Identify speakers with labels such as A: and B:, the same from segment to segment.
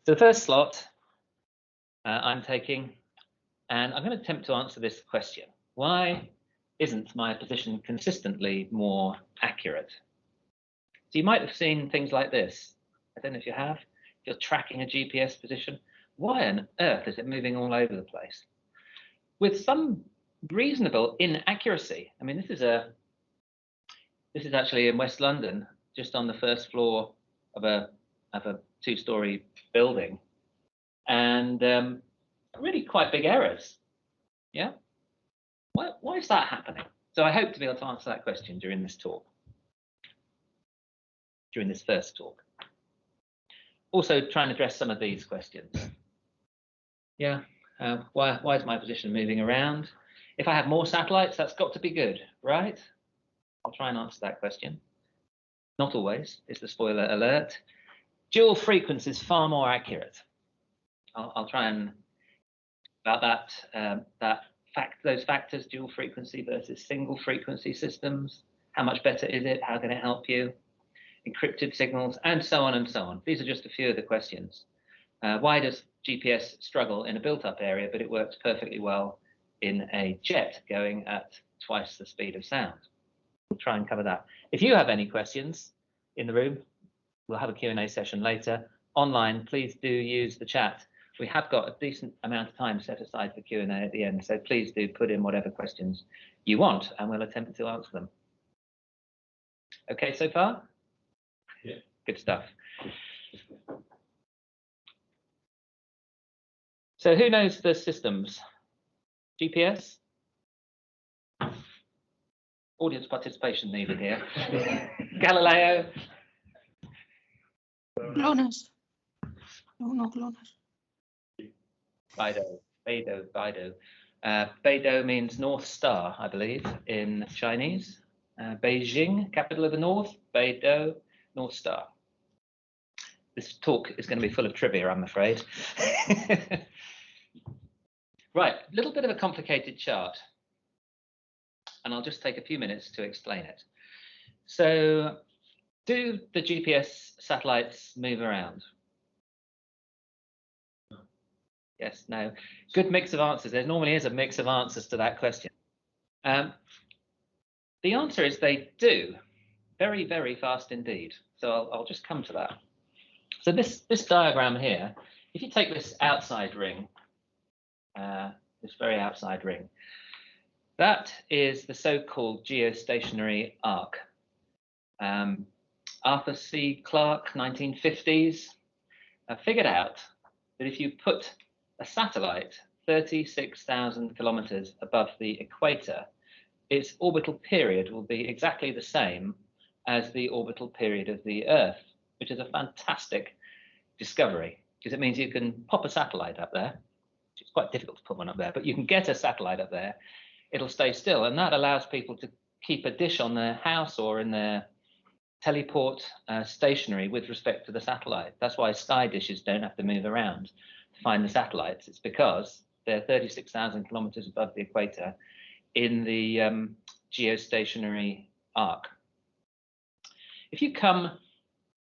A: So the first slot I'm taking, and I'm going to attempt to answer this question. Why isn't my position consistently more accurate? So you might have seen things like this. I don't know if you have. If you're tracking a GPS position, why on earth is it moving all over the place? With some reasonable inaccuracy. I mean, this is actually in West London, just on the first floor of a two-story building, and really quite big errors. Yeah. Why is that happening? So I hope to be able to answer that question during this talk, during this first talk. Also try and address some of these questions. Yeah, why is my position moving around? If I have more satellites, that's got to be good, right? I'll try and answer that question. Not always, is the spoiler alert. Dual frequency is far more accurate. I'll try and about those factors, dual frequency versus single frequency systems. How much better is it? How can it help you? Encrypted signals, and so on and so on. These are just a few of the questions. Why does GPS struggle in a built-up area, but it works perfectly well in a jet going at twice the speed of sound? We'll try and cover that. If you have any questions in the room, we'll have a Q&A session later. Online, please do use the chat. We have got a decent amount of time set aside for Q&A at the end, so please do put in whatever questions you want, and we'll attempt to answer them. Okay so far? Yeah. Good stuff. So who knows the systems? GPS? Audience participation needed here. Galileo?
B: GLONASS. No, GLONASS.
A: Beidou. Beidou means North Star, I believe, in Chinese. Beijing, capital of the North. Beidou, North Star. This talk is going to be full of trivia, I'm afraid. Right, a little bit of a complicated chart, and I'll just take a few minutes to explain it. So, do the GPS satellites move around? Yes, no. Good mix of answers. There normally is a mix of answers to that question. The answer is they do, very, very fast indeed. So I'll just come to that. So this diagram here, if you take this outside ring, this very outside ring, that is the so-called geostationary arc. Arthur C. Clarke, 1950s, figured out that if you put a satellite 36,000 kilometers above the equator, its orbital period will be exactly the same as the orbital period of the Earth, which is a fantastic discovery, because it means you can pop a satellite up there. It's quite difficult to put one up there, but you can get a satellite up there, it'll stay still, and that allows people to keep a dish on their house or in their teleport stationary with respect to the satellite. That's why sky dishes don't have to move around to find the satellites. It's because they're 36,000 kilometers above the equator in the geostationary arc. If you come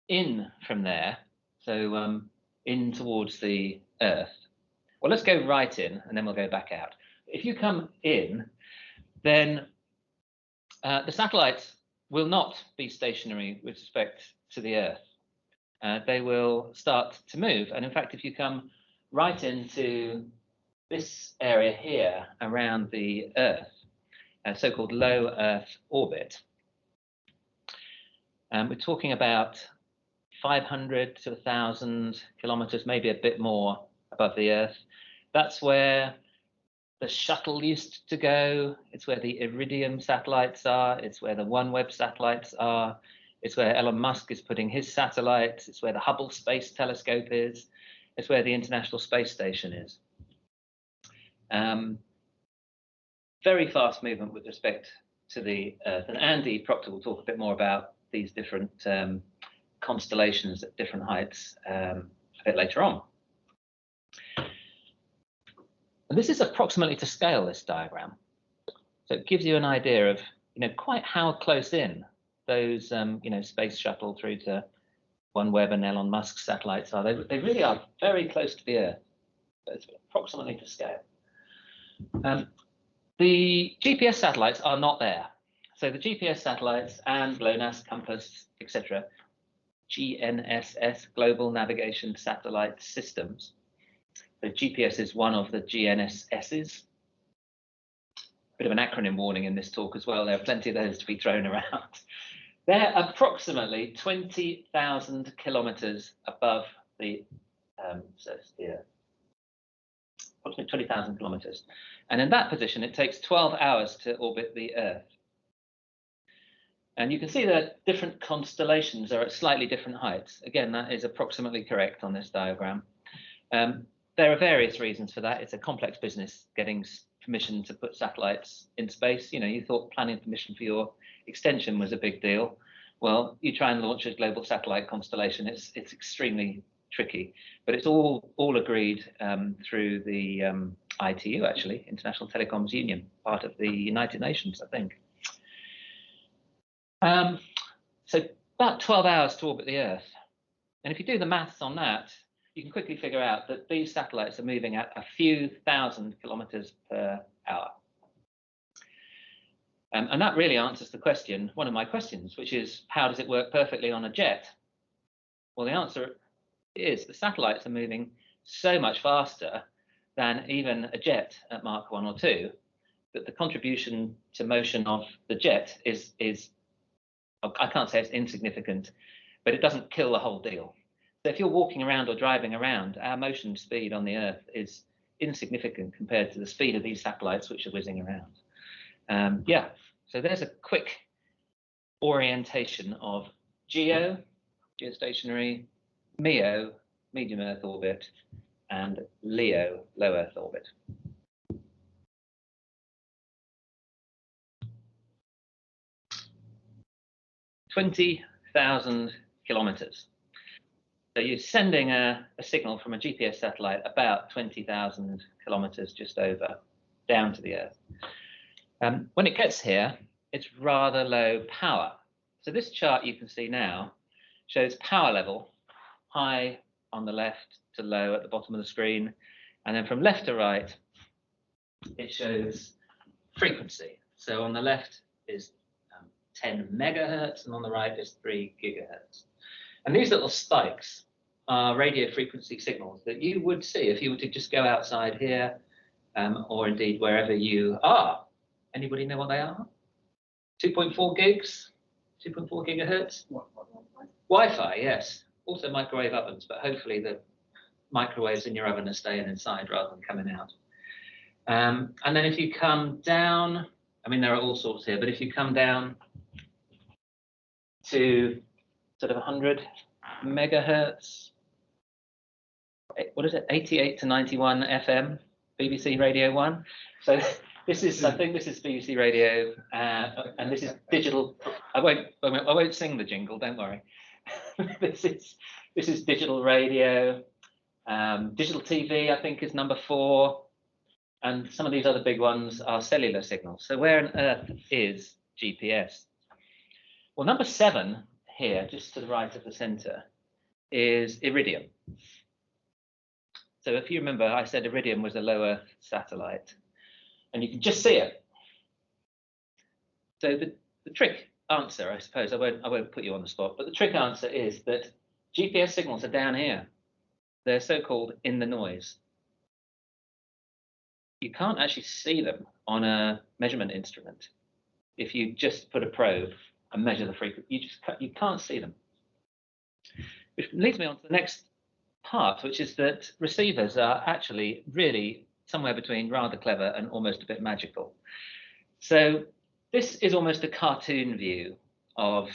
A: in from there, so in towards the Earth, well, let's go right in and then we'll go back out. If you come in, then the satellites will not be stationary with respect to the Earth. They will start to move. And in fact, if you come right into this area here around the Earth, a so-called low Earth orbit, we're talking about 500 to 1,000 kilometers, maybe a bit more above the Earth. That's where the shuttle used to go. It's where the Iridium satellites are. It's where the OneWeb satellites are. It's where Elon Musk is putting his satellites. It's where the Hubble Space Telescope is. It's where the International Space Station is. Very fast movement with respect to the Earth. And Andy Proctor will talk a bit more about these different constellations at different heights a bit later on. And this is approximately to scale, this diagram. So it gives you an idea of, quite how close in those, space shuttle through to OneWeb and Elon Musk satellites are. They really are very close to the Earth, but it's approximately to scale. The GPS satellites are not there. So the GPS satellites and GLONASS, Compass, etc., GNSS, Global Navigation Satellite Systems. So GPS is one of the GNSSs. Bit of an acronym warning in this talk as well. There are plenty of those to be thrown around. They're approximately 20,000 kilometers above the surface of the Earth. Approximately 20,000 kilometers. And in that position, it takes 12 hours to orbit the Earth. And you can see that different constellations are at slightly different heights. Again, that is approximately correct on this diagram. There are various reasons for that. It's a complex business getting permission to put satellites in space. You know, you thought planning permission for your extension was a big deal. Well, you try and launch a global satellite constellation. It's extremely tricky, but it's all agreed through the ITU, actually, International Telecoms Union, part of the United Nations, I think. So about 12 hours to orbit the Earth. And if you do the maths on that, you can quickly figure out that these satellites are moving at a few thousand kilometers per hour. And that really answers the question, one of my questions, which is, how does it work perfectly on a jet? Well, the answer is the satellites are moving so much faster than even a jet at Mach 1 or 2 that the contribution to motion of the jet is I can't say it's insignificant, but it doesn't kill the whole deal. So if you're walking around or driving around, our motion speed on the Earth is insignificant compared to the speed of these satellites which are whizzing around. Yeah, so there's a quick orientation of GEO, geostationary, MEO, medium Earth orbit, and LEO, low Earth orbit. $20,000 kilometers. So you're sending a signal from a GPS satellite about 20,000 kilometers just over down to the Earth. When it gets here, it's rather low power. So this chart you can see now shows power level, high on the left to low at the bottom of the screen. And then from left to right, it shows frequency. So on the left is 10 megahertz, and on the right is 3 gigahertz. And these little spikes are radio frequency signals that you would see if you were to just go outside here, or indeed wherever you are. Anybody know what they are? 2.4 gigs, 2.4 gigahertz? Wi-Fi, yes. Also microwave ovens, but hopefully the microwaves in your oven are staying inside rather than coming out. And then if you come down, I mean, there are all sorts here, but if you come down to sort of 100 megahertz, what is it, 88 to 91 FM, BBC Radio 1. So this is, I think this is BBC Radio, and this is digital. I won't sing the jingle, don't worry. This is digital radio. Digital TV, I think, is number 4. And some of these other big ones are cellular signals. So where on Earth is GPS? Well, number 7 here, just to the right of the center, is Iridium. So if you remember, I said Iridium was a low Earth satellite, and you can just see it. So the trick answer, I suppose, I won't put you on the spot, but the trick answer is that GPS signals are down here. They're so-called in the noise. You can't actually see them on a measurement instrument. If you just put a probe and measure the frequency, you can't see them. Which leads me on to the next part, which is that receivers are actually really somewhere between rather clever and almost a bit magical. So this is almost a cartoon view of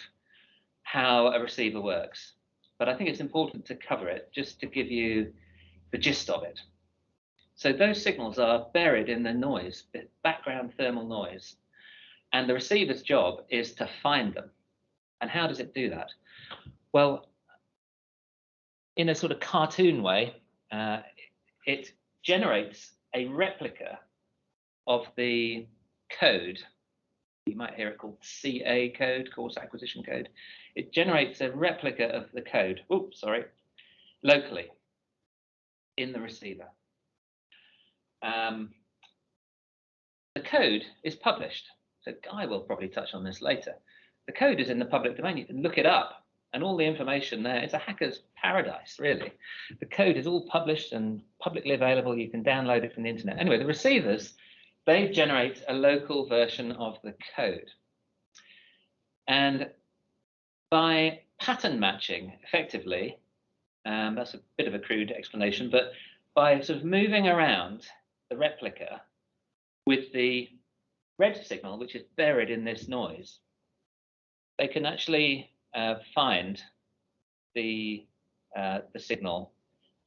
A: how a receiver works, but I think it's important to cover it just to give you the gist of it. So those signals are buried in the noise, the background thermal noise, and the receiver's job is to find them. And how does it do that? Well, in a sort of cartoon way, it generates a replica of the code you might hear it called CA code, course acquisition code. It generates a replica of the code, locally in the receiver. The code is published. So Guy will probably touch on this later. The code is in the public domain. You can look it up, and all the information there. It's a hacker's paradise, really. The code is all published and publicly available. You can download it from the internet. Anyway, the receivers, they generate a local version of the code. And by pattern matching, effectively, that's a bit of a crude explanation, but by sort of moving around the replica with the red signal, which is buried in this noise, they can actually find the signal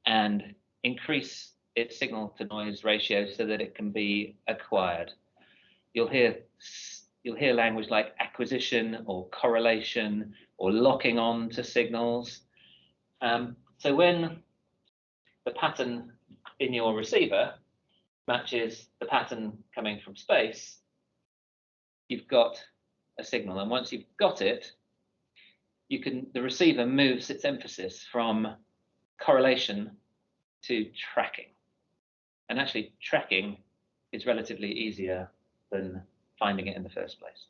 A: and increase its signal to noise ratio so that it can be acquired. You'll hear language like acquisition or correlation or locking on to signals. So when the pattern in your receiver matches the pattern coming from space, you've got a signal, and once you've got it, the receiver moves its emphasis from correlation to tracking. And actually, tracking is relatively easier than finding it in the first place.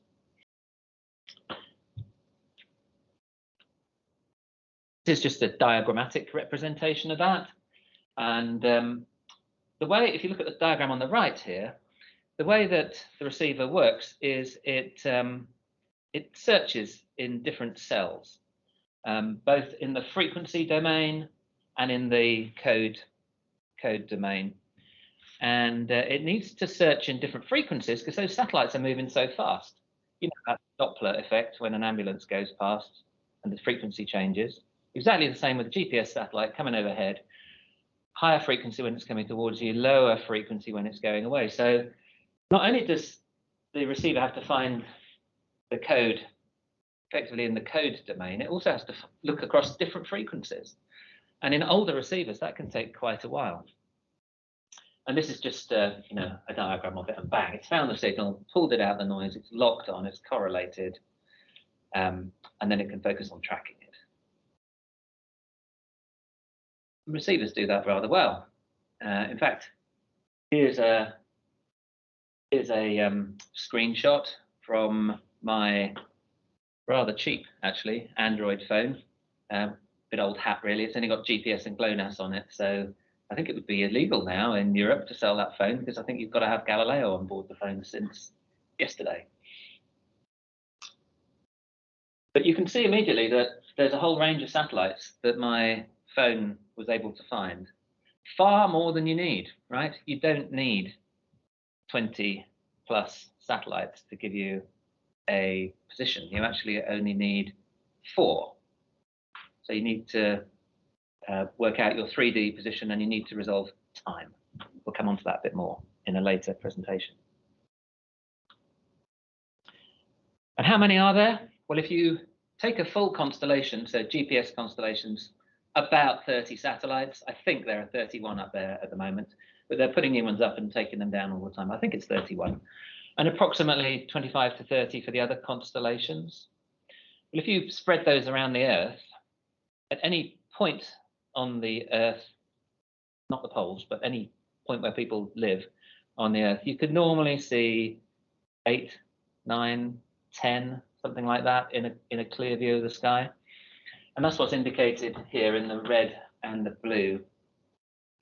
A: This is just a diagrammatic representation of that. And the way, if you look at the diagram on the right here, the way that the receiver works is it searches in different cells, both in the frequency domain and in the code domain. And it needs to search in different frequencies because those satellites are moving so fast. You know that Doppler effect when an ambulance goes past and the frequency changes. Exactly the same with the GPS satellite coming overhead. Higher frequency when it's coming towards you, lower frequency when it's going away. So not only does the receiver have to find the code effectively in the code domain, it also has to look across different frequencies. And in older receivers, that can take quite a while. And this is just a diagram of it, and bang, it's found the signal, pulled it out the noise, it's locked on, it's correlated, and then it can focus on tracking it. Receivers do that rather well. In fact, here's a screenshot from my rather cheap, actually, Android phone. Bit old hat, really. It's only got GPS and GLONASS on it, so I think it would be illegal now in Europe to sell that phone because I think you've got to have Galileo on board the phone since yesterday. But you can see immediately that there's a whole range of satellites that my phone was able to find. Far more than you need, right? You don't need 20 plus satellites to give you a position. You actually only need 4. So you need to work out your 3D position, and you need to resolve time. We'll come on to that a bit more in a later presentation. And how many are there? Well, if you take a full constellation, so GPS constellations, about 30 satellites. I think there are 31 up there at the moment, but they're putting new ones up and taking them down all the time. I think it's 31. And approximately 25 to 30 for the other constellations. Well, if you spread those around the Earth, at any point on the Earth, not the poles, but any point where people live on the Earth, you could normally see 8, 9, 10, something like that in a clear view of the sky. And that's what's indicated here in the red and the blue.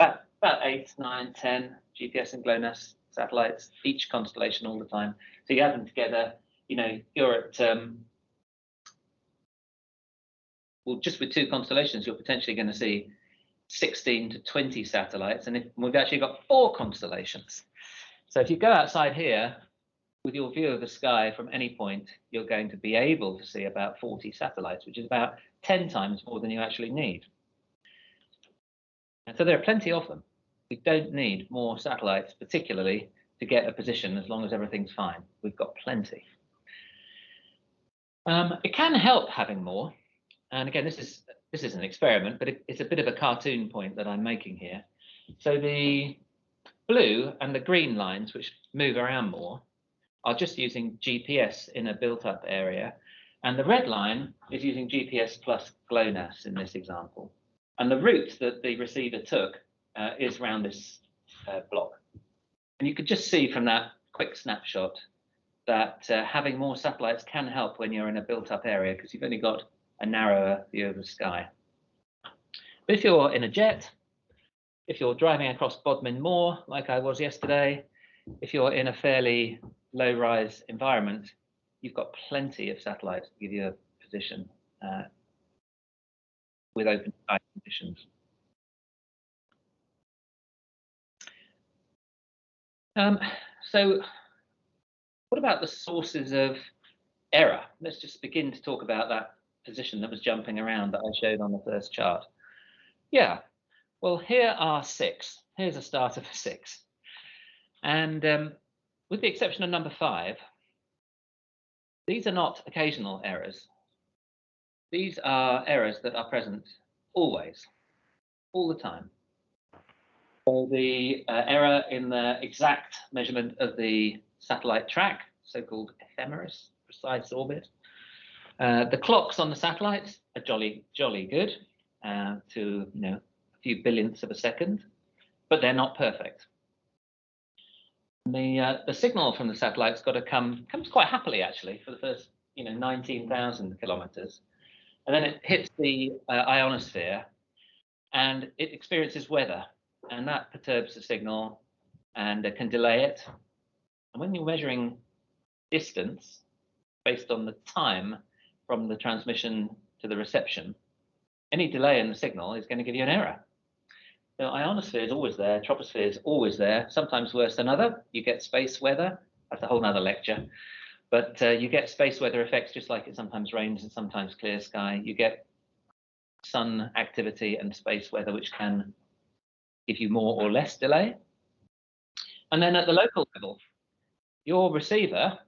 A: About 8, 9, 10 GPS and GLONASS satellites, each constellation all the time. So you add them together, you're at, well, just with 2 constellations, you're potentially going to see 16 to 20 satellites. And we've actually got 4 constellations. So if you go outside here, with your view of the sky from any point, you're going to be able to see about 40 satellites, which is about 10 times more than you actually need. And so there are plenty of them. We don't need more satellites, particularly to get a position, as long as everything's fine. We've got plenty. It can help having more. And again, this is an experiment, but it's a bit of a cartoon point that I'm making here. So the blue and the green lines, which move around more, are just using GPS in a built-up area, and the red line is using GPS plus GLONASS in this example. And the route that the receiver took is around this block. And you could just see from that quick snapshot that having more satellites can help when you're in a built-up area, because you've only got a narrower view of the sky. But if you're in a jet, if you're driving across Bodmin Moor, like I was yesterday, if you're in a fairly low-rise environment, you've got plenty of satellites to give you a position with open sky conditions. So what about the sources of error? Let's just begin to talk about that position that was jumping around that I showed on the first chart. Yeah, well, here are 6. Here's a starter for 6. And with the exception of number 5, these are not occasional errors. These are errors that are present always, all the time. So the error in the exact measurement of the satellite track, so-called ephemeris, precise orbit. The clocks on the satellites are jolly good, to a few billionths of a second, but they're not perfect. The signal from the satellite's got to comes quite happily actually for the first 19,000 kilometers, and then it hits the ionosphere and it experiences weather, and that perturbs the signal and can delay it. And when you're measuring distance based on the time from the transmission to the reception, any delay in the signal is going to give you an error. The ionosphere is always there, troposphere is always there, sometimes worse than other. You get space weather, that's a whole nother lecture. But you get space weather effects just like it sometimes rains and sometimes clear sky. You get sun activity and space weather, which can give you more or less delay. And then at the local level, your receiver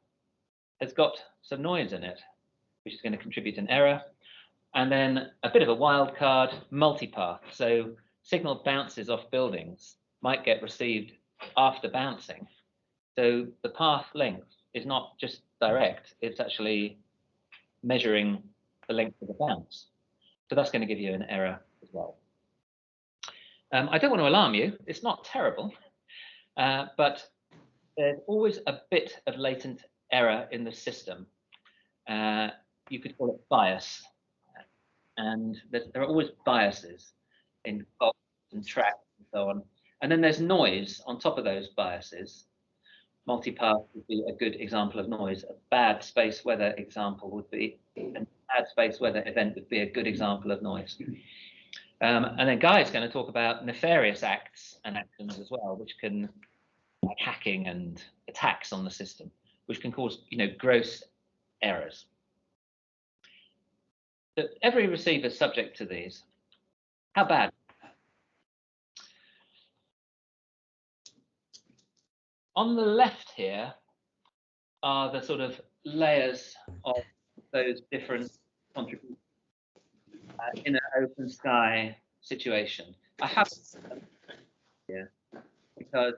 A: has got some noise in it, which is going to contribute an error. And then a bit of a wild card, multipath. So signal bounces off buildings might get received after bouncing. So the path length is not just direct, it's actually measuring the length of the bounce. So that's going to give you an error as well. I don't want to alarm you, it's not terrible, but there's always a bit of latent error in the system. You could call it bias. And there are always biases in clocks and tracks and so on. And then there's noise on top of those biases. Multipath would be a good example of noise. A bad space weather example would be, a bad space weather event would be a good example of noise. And then Guy's going to talk about nefarious acts and actions as well, which can, like hacking and attacks on the system, which can cause, gross errors. But every receiver is subject to these. How bad? On the left here are the sort of layers of those different contributions in an open sky situation. I have here because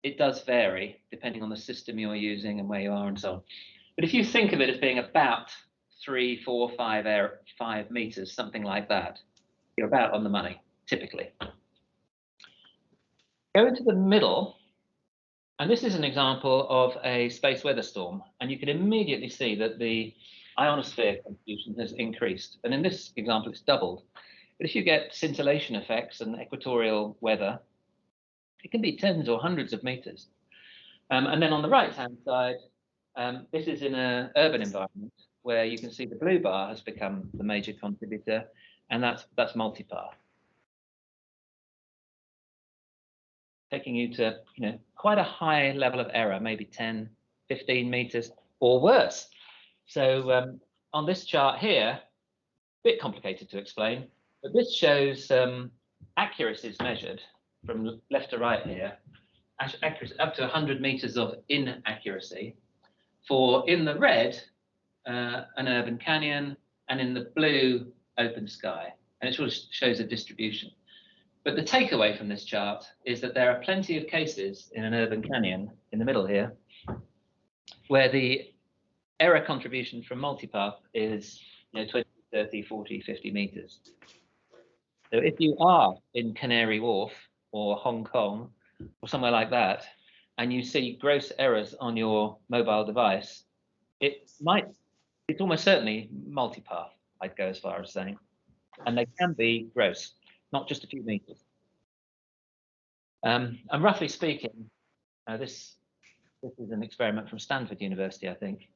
A: it does vary depending on the system you're using and where you are and so on. But if you think of it as being about 3, 4, 5 meters, something like that, you're about on the money, typically. Go into the middle, and this is an example of a space weather storm, and you can immediately see that the ionosphere contribution has increased, and in this example it's doubled. But if you get scintillation effects and equatorial weather, it can be tens or hundreds of meters. And then on the right hand side, this is in an urban environment where you can see the blue bar has become the major contributor, and that's multipath. Taking you to quite a high level of error, maybe 10, 15 meters or worse. So on this chart here, a bit complicated to explain, but this shows accuracies measured from left to right here, accuracy up to 100 meters of inaccuracy for, in the red, an urban canyon, and in the blue, open sky. And it sort of shows a distribution. But the takeaway from this chart is that there are plenty of cases in an urban canyon in the middle here where the error contribution from Multipath is 20, 30, 40, 50 meters. So if you are in Canary Wharf or Hong Kong or somewhere like that, and you see gross errors on your mobile device, it's almost certainly Multipath, I'd go as far as saying. And they can be gross, not just a few meters. And roughly speaking, this is an experiment from Stanford University, I think.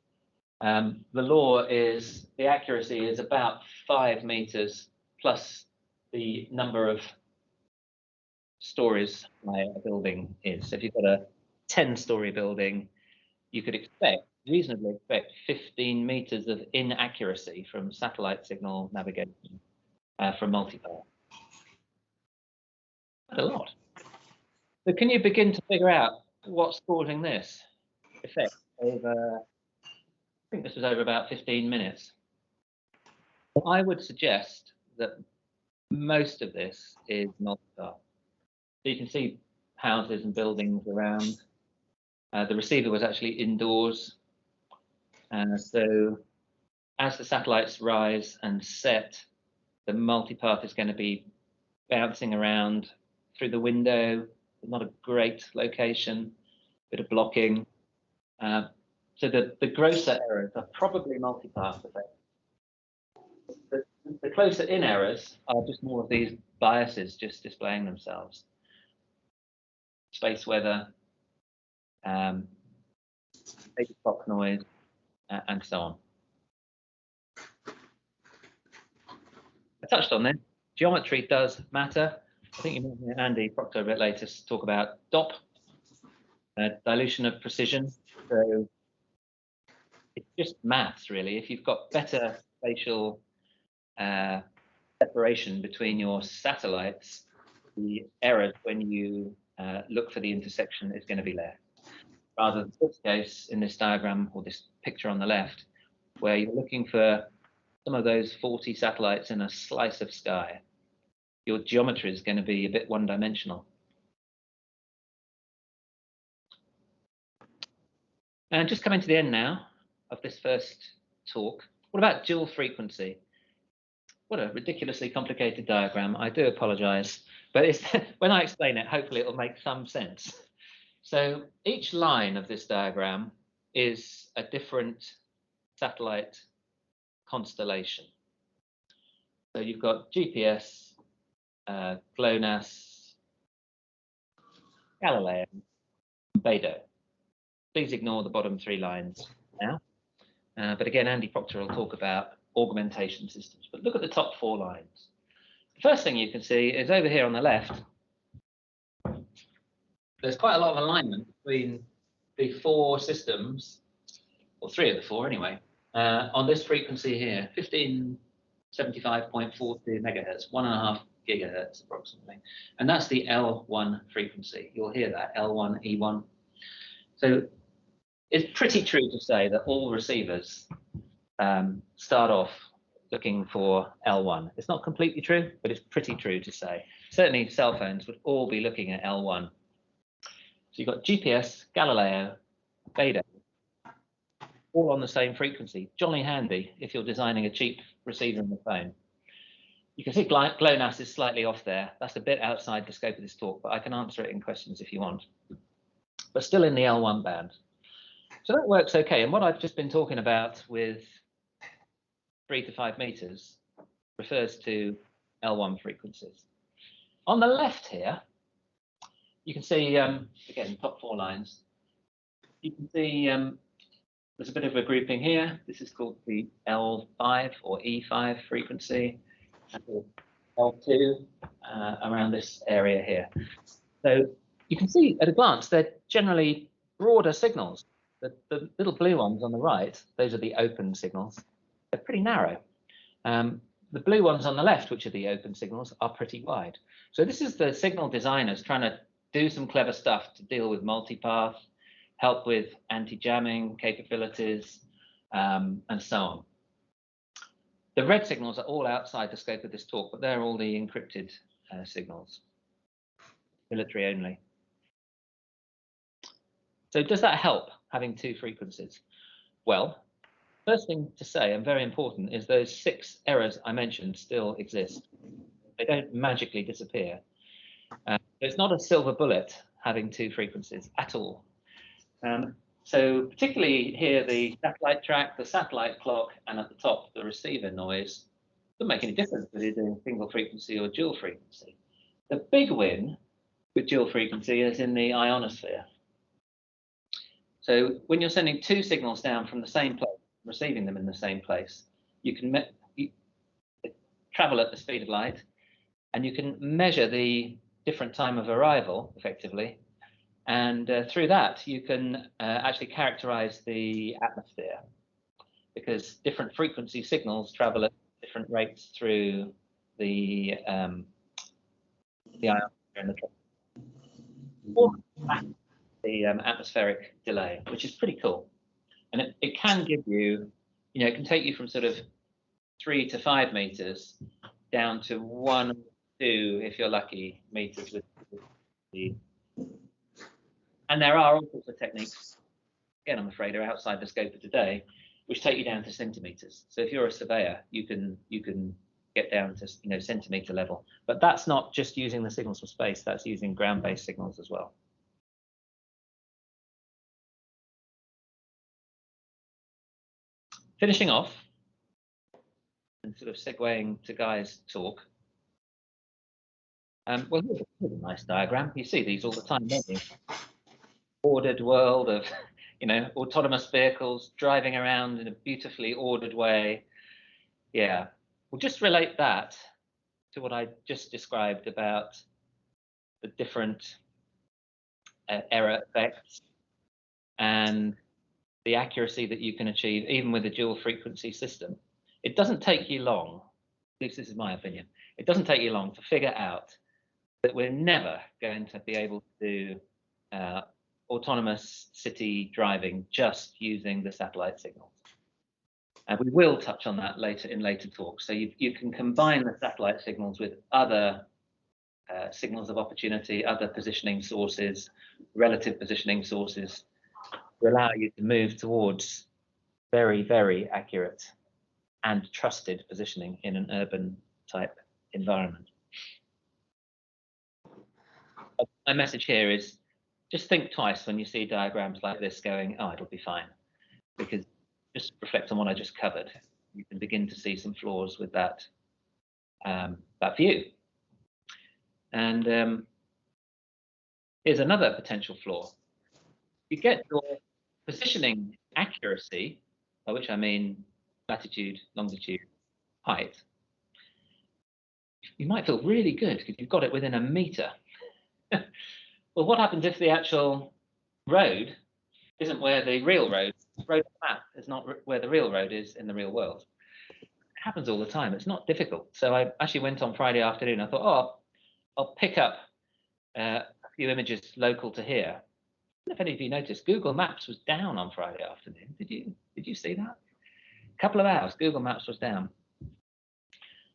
A: The law is the accuracy is about 5 meters plus the number of stories a building is. So if you've got a 10-story building, you could reasonably expect 15 meters of inaccuracy from satellite signal navigation from Multipath. That's a lot. So can you begin to figure out what's causing this effect over, I think this was over about 15 minutes. I would suggest that most of this is Multipath. So you can see houses and buildings around. The receiver was actually indoors. So as the satellites rise and set, the Multipath is going to be bouncing around through the window. Not a great location, bit of blocking. So the grosser errors are probably Multipath effect. The closer in errors are just more of these biases just displaying themselves. Space weather, baby clock noise, and so on. I touched on this. Geometry does matter. I think you might hear Andy Proctor a bit later talk about DOP, dilution of precision. So it's just maths, really. If you've got better spatial separation between your satellites, the errors when you look for the intersection is going to be less. Rather than this case in this diagram or this picture on the left, where you're looking for some of those 40 satellites in a slice of sky, your geometry is going to be a bit one-dimensional. And just coming to the end now of this first talk, what about dual frequency? What a ridiculously complicated diagram. I do apologize, but when I explain it, hopefully it'll make some sense. So each line of this diagram is a different satellite constellation. So you've got GPS, GLONASS, Galileo, and Beidou. Please ignore the bottom 3 lines now. But again, Andy Proctor will talk about augmentation systems. But look at the top 4 lines. The first thing you can see is over here on the left, there's quite a lot of alignment between the 4 systems, or 3 of the 4 anyway, on this frequency here, 1575.42 megahertz, 1.5 gigahertz approximately. And that's the L1 frequency. You'll hear that, L1, E1. So it's pretty true to say that all receivers start off looking for L1. It's not completely true, but it's pretty true to say. Certainly cell phones would all be looking at L1. So you've got GPS, Galileo, Beidou, all on the same frequency. Jolly handy if you're designing a cheap receiver in the phone. You can see GLONASS is slightly off there. That's a bit outside the scope of this talk, but I can answer it in questions if you want. But still in the L1 band. So that works okay. And what I've just been talking about with 3 to 5 meters refers to L1 frequencies. On the left here, you can see, again, top 4 lines, you can see there's a bit of a grouping here. This is called the L5 or E5 frequency, and L2 around this area here. So you can see at a glance, they're generally broader signals. The little blue ones on the right, those are the open signals. They're pretty narrow. The blue ones on the left, which are the open signals, are pretty wide. So this is the signal designers trying to do some clever stuff to deal with multipath, help with anti-jamming capabilities, and so on. The red signals are all outside the scope of this talk, but they're all the encrypted signals, military only. So does that help having two frequencies? Well, first thing to say, and very important, is those 6 errors I mentioned still exist. They don't magically disappear. It's not a silver bullet having two frequencies at all. So particularly here, the satellite track, the satellite clock, and at the top, the receiver noise, doesn't make any difference whether you're doing single frequency or dual frequency. The big win with dual frequency is in the ionosphere. So when you're sending 2 signals down from the same place, receiving them in the same place, you can travel at the speed of light, and you can measure the different time of arrival effectively, and through that you can actually characterize the atmosphere, because different frequency signals travel at different rates through the ionosphere and the atmospheric delay, which is pretty cool. And it can give you, it can take you from sort of 3 to 5 meters down to 1 or 2, if you're lucky, meters with the. And there are all sorts of techniques, again, I'm afraid, are outside the scope of today, which take you down to centimeters. So if you're a surveyor, you can get down to centimeter level. But that's not just using the signals from space, that's using ground-based signals as well. Finishing off, and sort of segueing to Guy's talk. Well, here's a nice diagram. You see these all the time, don't you? Ordered world of, autonomous vehicles driving around in a beautifully ordered way. Yeah, we'll just relate that to what I just described about the different error effects and the accuracy that you can achieve even with a dual frequency system. It doesn't take you long, at least this is my opinion, it doesn't take you long to figure out that we're never going to be able to do autonomous city driving just using the satellite signals. And we will touch on that later in later talks. So you can combine the satellite signals with other signals of opportunity, other positioning sources, relative positioning sources, to allow you to move towards very, very accurate and trusted positioning in an urban type environment. My message here is just think twice when you see diagrams like this going, oh, it'll be fine. Because just reflect on what I just covered. You can begin to see some flaws with that, that view. And here's another potential flaw. You get your positioning accuracy, by which I mean latitude, longitude, height. You might feel really good because you've got it within a meter. Well, what happens if the actual road isn't where the real road map is not where the real road is in the real world? It happens all the time. It's not difficult. So I actually went on Friday afternoon. I thought, oh, I'll pick up a few images local to here. I don't know if any of you noticed, Google Maps was down on Friday afternoon. Did you see that? A couple of hours, Google Maps was down.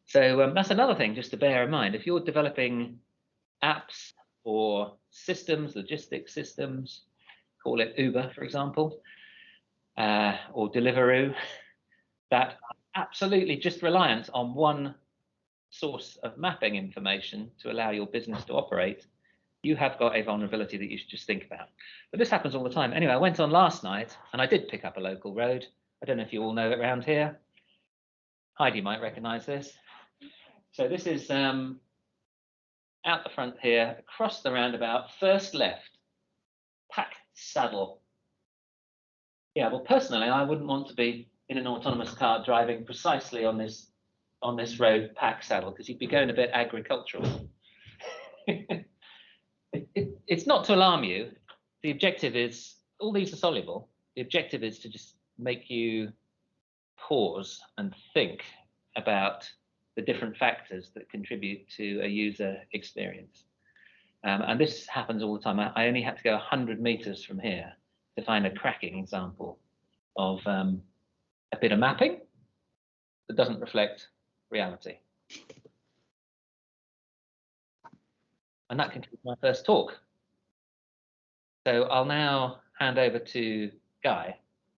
A: So that's another thing just to bear in mind. If you're developing apps or systems, logistics systems, call it Uber, for example, or Deliveroo, that are absolutely just reliant on one source of mapping information to allow your business to operate, you have got a vulnerability that you should just think about. But this happens all the time. Anyway, I went on last night and I did pick up a local road. I don't know if you all know it around here. Heidi might recognize this. So this is out the front here, across the roundabout, first left, pack saddle. Yeah, well, personally, I wouldn't want to be in an autonomous car driving precisely on this road, pack saddle, because you'd be going a bit agricultural. It's not to alarm you. The objective is, all these are soluble. The objective is to just make you pause and think about the different factors that contribute to a user experience. And this happens all the time. I only had to go 100 meters from here to find a cracking example of a bit of mapping that doesn't reflect reality. And that concludes my first talk. So I'll now hand over to guy.